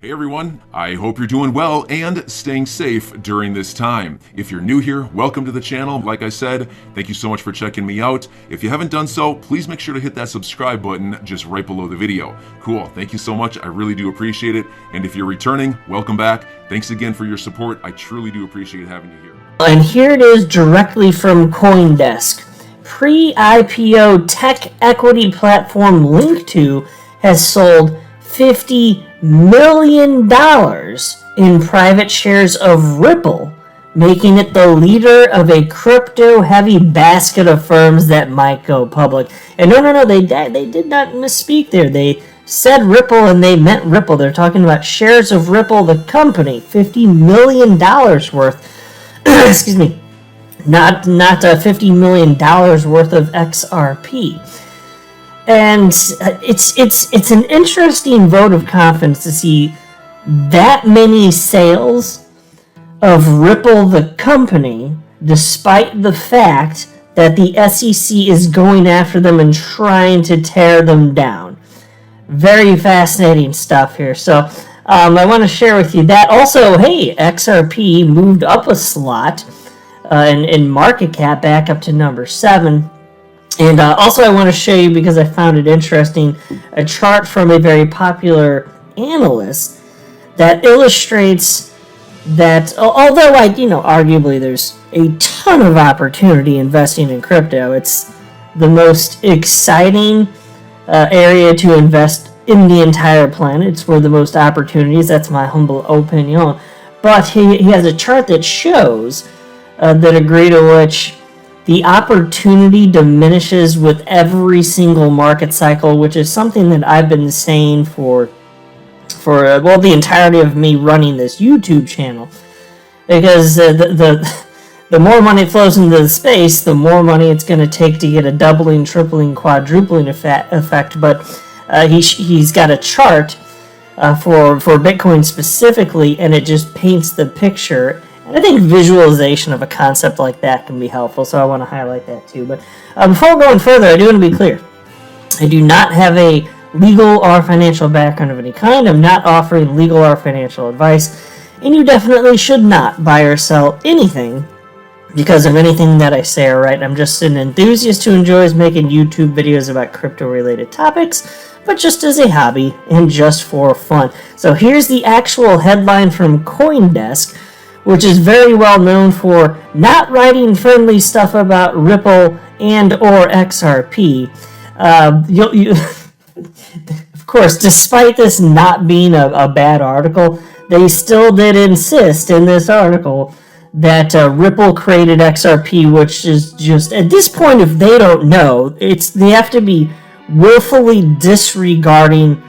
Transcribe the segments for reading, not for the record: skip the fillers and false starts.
Hey everyone, I hope you're doing well and staying safe during this time. If you're new here, welcome to the channel. Like I said, thank you so much for checking me out. If you haven't done so, please make sure to hit that subscribe button just right below the video. Cool, thank you so much. I really do appreciate it. And if you're returning, welcome back. Thanks again for your support. I truly do appreciate having you here. And here it is directly from CoinDesk. Pre-IPO tech equity platform Link2 has sold $50 million in private shares of Ripple, making it the leader of a crypto-heavy basket of firms that might go public. And no, they did not misspeak there. They said Ripple and they meant Ripple. They're talking about shares of Ripple, the company, $50 million worth. Excuse me, not $50 million worth of XRP. And it's an interesting vote of confidence to see that many sales of Ripple, the company, despite the fact that the SEC is going after them and trying to tear them down. Very fascinating stuff here. So I want to share with you that. Also, hey, XRP moved up a slot in market cap back up to number 7. And also I want to show you, because I found it interesting, a chart from a very popular analyst that illustrates that although arguably there's a ton of opportunity investing in crypto, it's the most exciting area to invest in the entire planet. It's where the most opportunities. That's my humble opinion. But he has a chart that shows the degree to which the opportunity diminishes with every single market cycle, which is something that I've been saying for the entirety of me running this YouTube channel. Because the more money it flows into the space, the more money it's going to take to get a doubling, tripling, quadrupling effect. But he's got a chart for Bitcoin specifically, and it just paints the picture. And I think visualization of a concept like that can be helpful, so I want to highlight that too. But before going further, I do want to be clear. I do not have a legal or financial background of any kind. I'm not offering legal or financial advice, and you definitely should not buy or sell anything because of anything that I say or write. I'm just an enthusiast who enjoys making YouTube videos about crypto-related topics, but just as a hobby and just for fun. So here's the actual headline from CoinDesk, which is very well known for not writing friendly stuff about Ripple and or XRP. Of course, despite this not being a bad article, they still did insist in this article that Ripple created XRP, which is just, at this point, if they don't know, they have to be willfully disregarding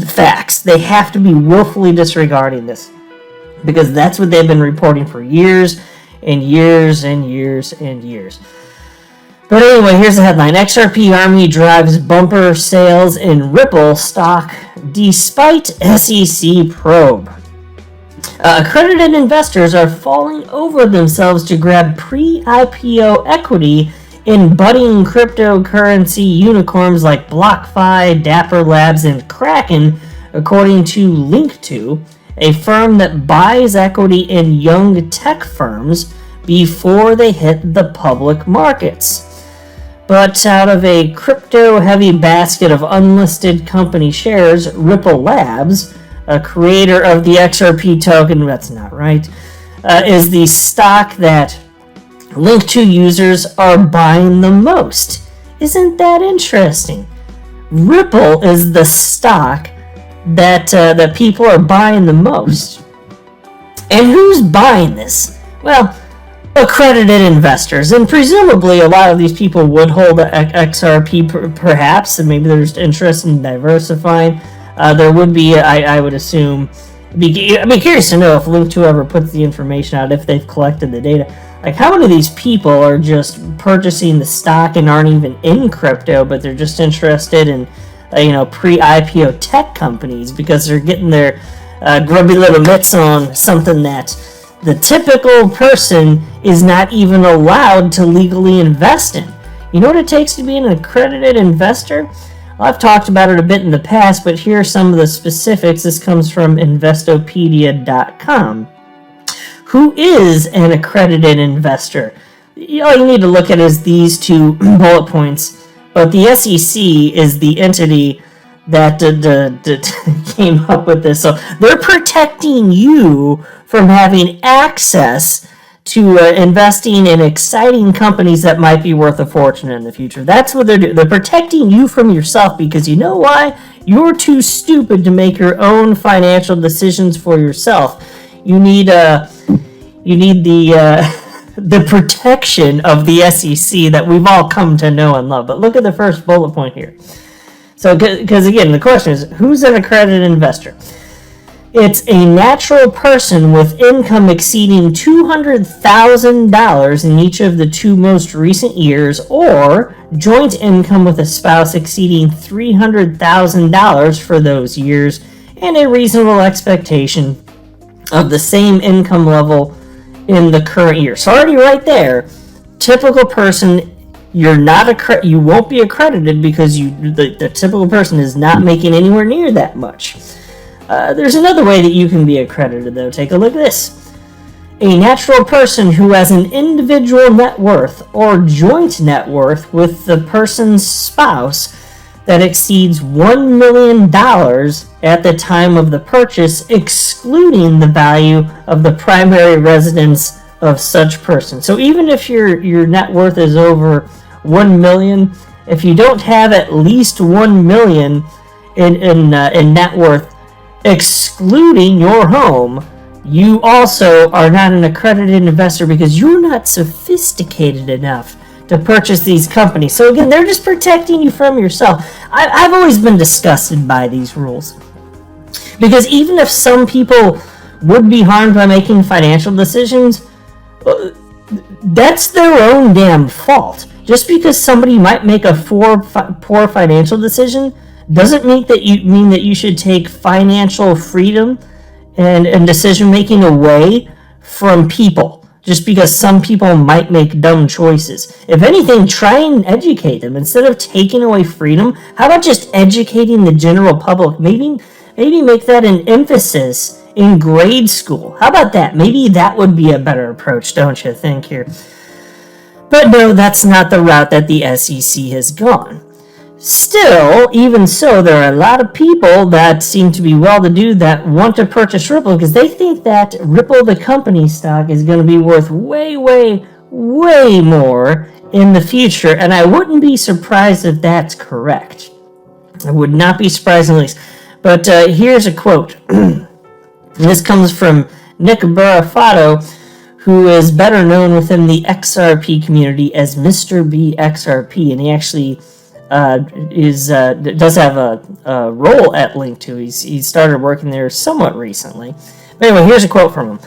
facts. They have to be willfully disregarding this, because that's what they've been reporting for years and years and years and years. But anyway, here's the headline. XRP Army drives bumper sales in Ripple stock despite SEC probe. Accredited investors are falling over themselves to grab pre-IPO equity in budding cryptocurrency unicorns like BlockFi, Dapper Labs, and Kraken, according to Link2, a firm that buys equity in young tech firms before they hit the public markets. But out of a crypto-heavy basket of unlisted company shares, Ripple Labs, a creator of the XRP token, that's not right, is the stock that Link2 users are buying the most. Isn't that interesting? Ripple is the stock that people are buying the most. And who's buying this? Well, accredited investors, and presumably a lot of these people would hold XRP perhaps, and maybe they're just interested in diversifying. There would be, I would assume, I'd be curious to know if Link2 ever puts the information out, if they've collected the data. Like, how many of these people are just purchasing the stock and aren't even in crypto, but they're just interested in pre-IPO tech companies because they're getting their grubby little mitts on something that the typical person is not even allowed to legally invest in. You know what it takes to be an accredited investor? I've talked about it a bit in the past, but here are some of the specifics. This comes from Investopedia.com. Who is an accredited investor? All you need to look at is these two bullet points. But the SEC is the entity that came up with this. So they're protecting you from having access to investing in exciting companies that might be worth a fortune in the future. That's what they're doing. They're protecting you from yourself, because you know why? You're too stupid to make your own financial decisions for yourself. You need the protection of the SEC that we've all come to know and love. But look at the first bullet point here. So, because again, the question is, who's an accredited investor? It's a natural person with income exceeding $200,000 in each of the 2 most recent years, or joint income with a spouse exceeding $300,000 for those years, and a reasonable expectation of the same income level in the current year. So already right there, typical person, you won't be accredited because the typical person is not making anywhere near that much. There's another way that you can be accredited, though. Take a look at this. A natural person who has an individual net worth or joint net worth with the person's spouse that exceeds $1 million at the time of the purchase, excluding the value of the primary residence of such person. So even if your net worth is over $1 million, if you don't have at least $1 million in net worth, excluding your home, you also are not an accredited investor because you're not sophisticated enough to purchase these companies. So again, they're just protecting you from yourself. I've always been disgusted by these rules, because even if some people would be harmed by making financial decisions, that's their own damn fault. Just because somebody might make a poor financial decision doesn't mean that you should take financial freedom and decision making away from people, just because some people might make dumb choices. If anything, try and educate them. Instead of taking away freedom, how about just educating the general public? Maybe make that an emphasis in grade school. How about that? Maybe that would be a better approach, don't you think here? But no, that's not the route that the SEC has gone. Still, even so, there are a lot of people that seem to be well-to-do that want to purchase Ripple because they think that Ripple, the company stock, is going to be worth way, way, way more in the future, and I wouldn't be surprised if that's correct. I would not be surprised in the least. But here's a quote. This comes from Nick Barafato, who is better known within the XRP community as Mr. B XRP, and he actually does have a role at Link2. He started working there somewhat recently. But anyway, here's a quote from him.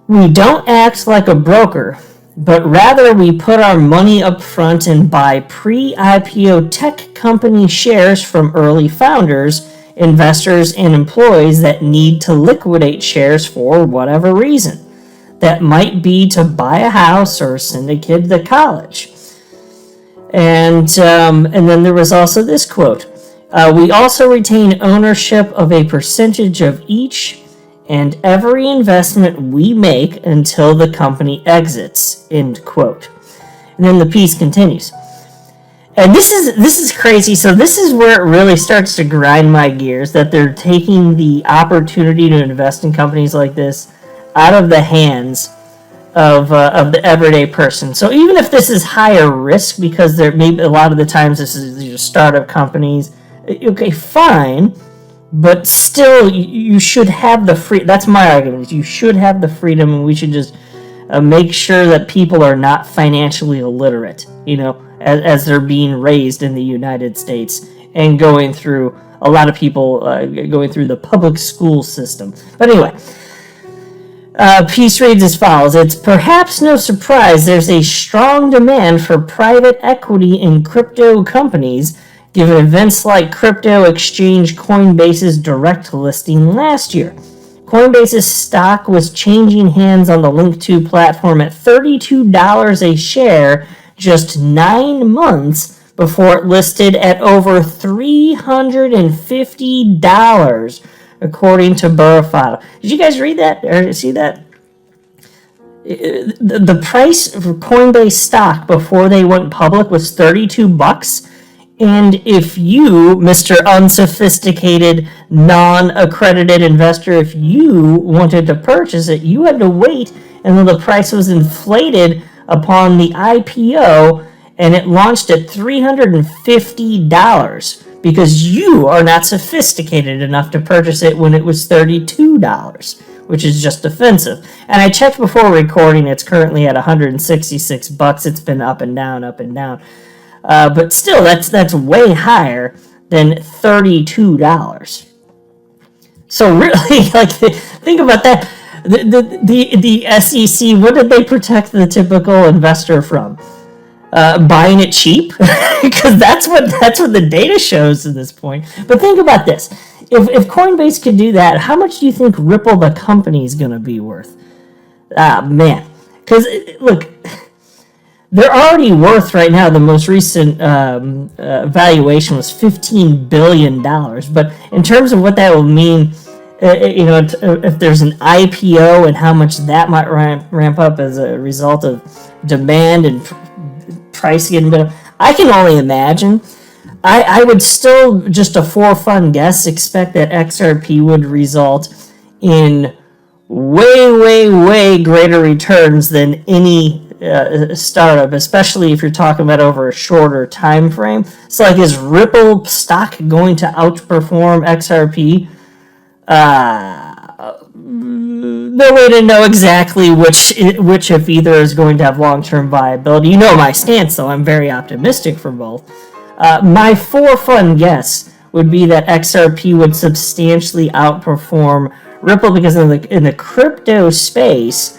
"We don't act like a broker, but rather we put our money up front and buy pre-IPO tech company shares from early founders, investors, and employees that need to liquidate shares for whatever reason. That might be to buy a house or send a kid to college." And then there was also this quote. "We also retain ownership of a percentage of each and every investment we make until the company exits," end quote. And then the piece continues. And this is crazy. So this is where it really starts to grind my gears, that they're taking the opportunity to invest in companies like this out of the hands of the everyday person. So even if this is higher risk, because there maybe a lot of the times these are startup companies, okay, fine, but still you should have the free. That's my argument. Is you should have the freedom, and we should just make sure that people are not financially illiterate. As they're being raised in the United States and going through a lot of people going through the public school system. But anyway. Piece reads as follows. "It's perhaps no surprise there's a strong demand for private equity in crypto companies, given events like crypto exchange Coinbase's direct listing last year. Coinbase's stock was changing hands on the Link2 platform at $32 a share just 9 months before it listed at over $350, according to Burrowfado. Did you guys read that or see that? The price for Coinbase stock before they went public was $32. And if you, Mr. Unsophisticated, non-accredited investor, if you wanted to purchase it, you had to wait until the price was inflated upon the IPO, and it launched at $350 because you are not sophisticated enough to purchase it when it was $32, which is just offensive. And I checked before recording, it's currently at $166. It's been up and down, up and down. But still, that's way higher than $32. So really, like, think about that. The SEC, what did they protect the typical investor from? Buying it cheap, because that's what the data shows at this point. But think about this: if Coinbase could do that, how much do you think Ripple, the company, is going to be worth? Man, because look. They're already worth right now. The most recent valuation was $15 billion. But in terms of what that will mean, if there's an IPO and how much that might ramp up as a result of demand and price getting better, I can only imagine. I would still, just a for fun guess, expect that XRP would result in way, way, way greater returns than any startup, especially if you're talking about over a shorter time frame. So, like, is Ripple stock going to outperform XRP? No way to know exactly which, if either, is going to have long-term viability. You know my stance, though. I'm very optimistic for both. My for fun guess would be that XRP would substantially outperform Ripple because in the crypto space,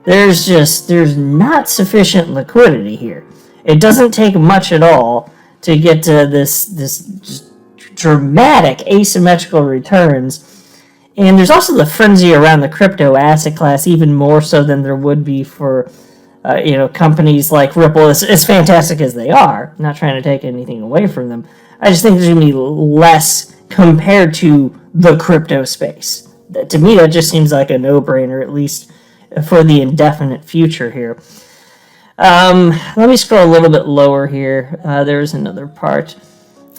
there's not sufficient liquidity here. It doesn't take much at all to get to this just dramatic asymmetrical returns. And there's also the frenzy around the crypto asset class, even more so than there would be for companies like Ripple. As fantastic as they are, I'm not trying to take anything away from them. I just think there's going to be less compared to the crypto space. To me, that just seems like a no-brainer, at least for the indefinite future here. Let me scroll a little bit lower here. There's another part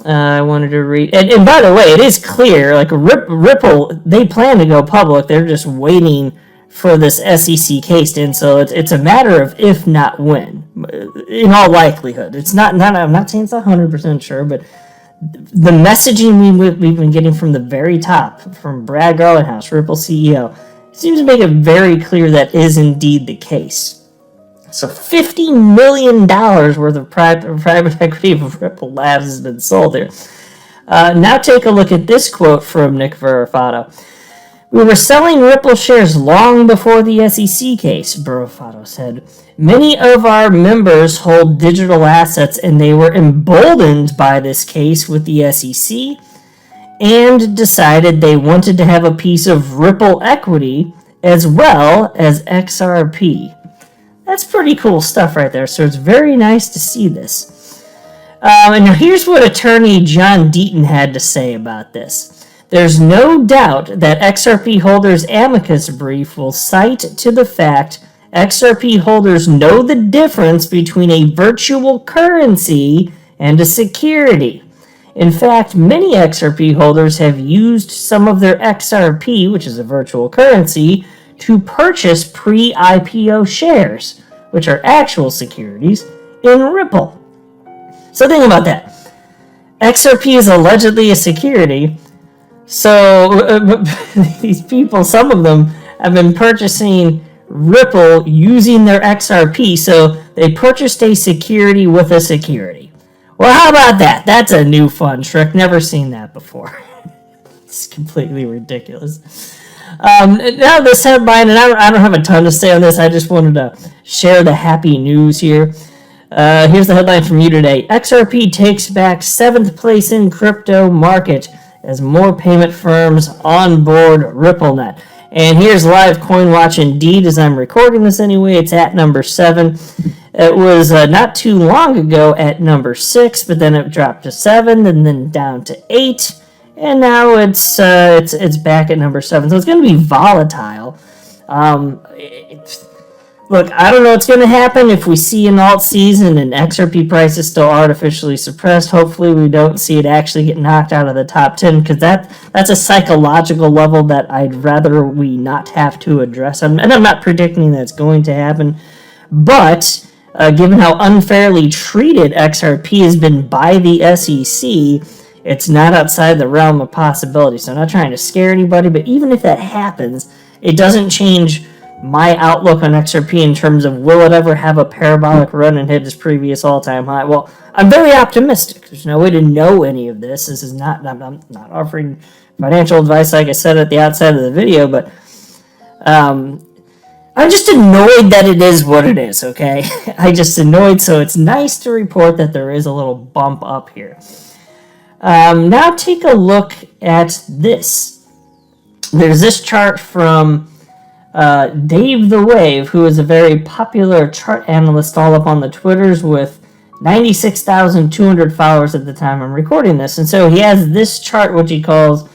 I wanted to read. And by the way, it is clear, like Ripple, they plan to go public. They're just waiting for this SEC case to end. So it's a matter of if, not when, in all likelihood. It's not I'm not saying it's 100% sure, but the messaging we've been getting from the very top, from Brad Garlinghouse, Ripple CEO, seems to make it very clear that is indeed the case. So $50 million worth of private equity of Ripple Labs has been sold here. Now take a look at this quote from Nick Burrowfado. "We were selling Ripple shares long before the SEC case," Burrowfado said. "Many of our members hold digital assets, and they were emboldened by this case with the SEC and decided they wanted to have a piece of Ripple equity as well as XRP." That's pretty cool stuff right there, so it's very nice to see this. And now here's what attorney John Deaton had to say about this. "There's no doubt that XRP holders' amicus brief will cite to the fact XRP holders know the difference between a virtual currency and a security. In fact, many XRP holders have used some of their XRP, which is a virtual currency, to purchase pre-IPO shares, which are actual securities, in Ripple." So think about that. XRP is allegedly a security, so these people, some of them, have been purchasing Ripple using their XRP, so they purchased a security with a security. Well, how about that? That's a new fun trick. Never seen that before. It's completely ridiculous. Now this headline, and I don't have a ton to say on this. I just wanted to share the happy news here. Here's the headline from you today. XRP takes back 7th place in crypto market as more payment firms onboard RippleNet. And here's live CoinWatch indeed as I'm recording this anyway. It's at number 7. It was not too long ago at number 6, but then it dropped to 7, and then down to 8, and now it's back at number 7. So it's going to be volatile. Look, I don't know what's going to happen if we see an alt season and XRP price is still artificially suppressed. Hopefully we don't see it actually get knocked out of the top 10, because that's a psychological level that I'd rather we not have to address. And I'm not predicting that's going to happen, but given how unfairly treated XRP has been by the SEC, it's not outside the realm of possibility. So I'm not trying to scare anybody, but even if that happens, it doesn't change my outlook on XRP in terms of will it ever have a parabolic run and hit its previous all-time high. Well, I'm very optimistic. There's no way to know any of this. This is not, I'm not offering financial advice like I said at the outside of the video, but I'm just annoyed that it is what it is, okay? I'm just annoyed, so it's nice to report that there is a little bump up here. Now take a look at this. There's this chart from Dave the Wave, who is a very popular chart analyst all up on the Twitters with 96,200 followers at the time I'm recording this. And so he has this chart, which he calls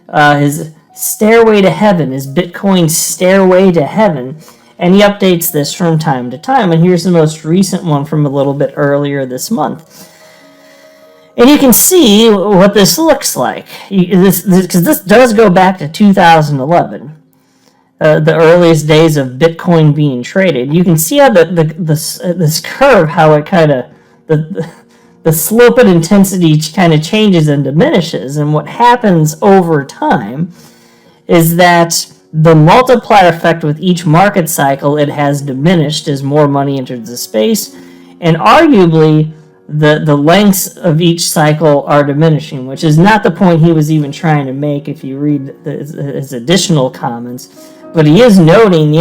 his stairway to heaven, his Bitcoin stairway to heaven. And he updates this from time to time. And here's the most recent one from a little bit earlier this month. And you can see what this looks like, because this does go back to 2011. The earliest days of Bitcoin being traded. You can see how this curve, how it kind of, the slope and intensity kind of changes and diminishes. And what happens over time is that the multiplier effect with each market cycle, it has diminished as more money enters the space. And arguably, the lengths of each cycle are diminishing, which is not the point he was even trying to make if you read his additional comments. But he is noting,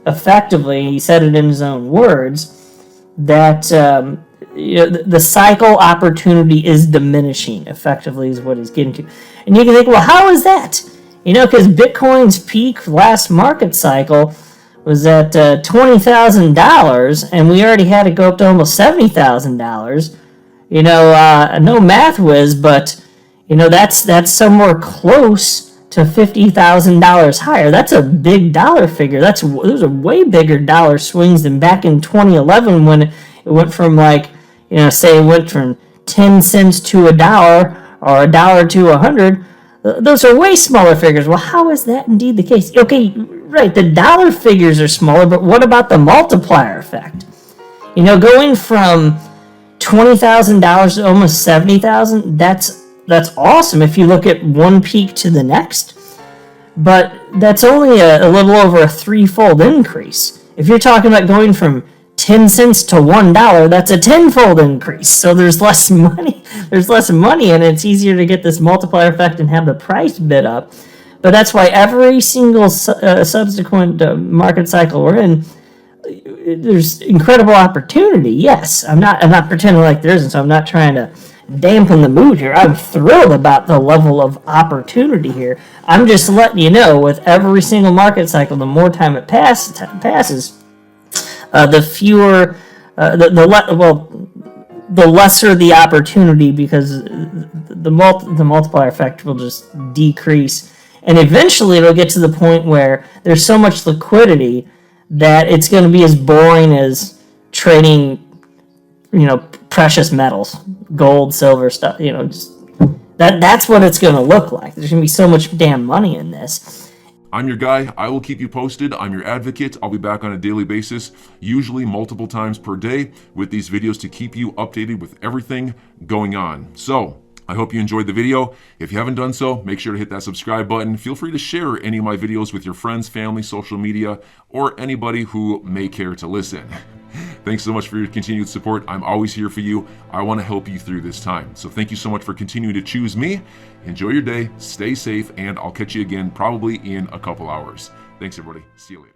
effectively, he said it in his own words, that the cycle opportunity is diminishing, effectively, is what he's getting to. And you can think, well, how is that? Because Bitcoin's peak last market cycle was at $20,000, and we already had it go up to almost $70,000. No math whiz, but, that's somewhere close to $50,000 higher. That's a big dollar figure. Those are way bigger dollar swings than back in 2011 when it went from say it went from 10 cents to $1 or $1 to 100. Those are way smaller figures. Well, how is that indeed the case? Okay, right, the dollar figures are smaller, but what about the multiplier effect? Going from $20,000 to almost $70,000, that's awesome if you look at one peak to the next, but that's only a little over a threefold increase. If you're talking about going from 10 cents to $1, that's a tenfold increase. So there's less money, and it's easier to get this multiplier effect and have the price bid up. But that's why every single subsequent market cycle we're in, there's incredible opportunity. Yes, I'm not pretending like there isn't, so I'm not trying to dampen the mood here. I'm thrilled about the level of opportunity here. I'm just letting you know, with every single market cycle, the more time it passes, the fewer, the lesser the opportunity, because the multiplier effect will just decrease, and eventually it'll get to the point where there's so much liquidity that it's going to be as boring as trading, precious metals, gold, silver stuff. That's what it's going to look like. There's going to be so much damn money in this. I'm your guy. I will keep you posted. I'm your advocate. I'll be back on a daily basis, usually multiple times per day, with these videos to keep you updated with everything going on. So I hope you enjoyed the video. If you haven't done so, make sure to hit that subscribe button. Feel free to share any of my videos with your friends, family, social media, or anybody who may care to listen. Thanks so much for your continued support. I'm always here for you. I want to help you through this time. So thank you so much for continuing to choose me. Enjoy your day, stay safe, and I'll catch you again probably in a couple hours. Thanks, everybody. See you later.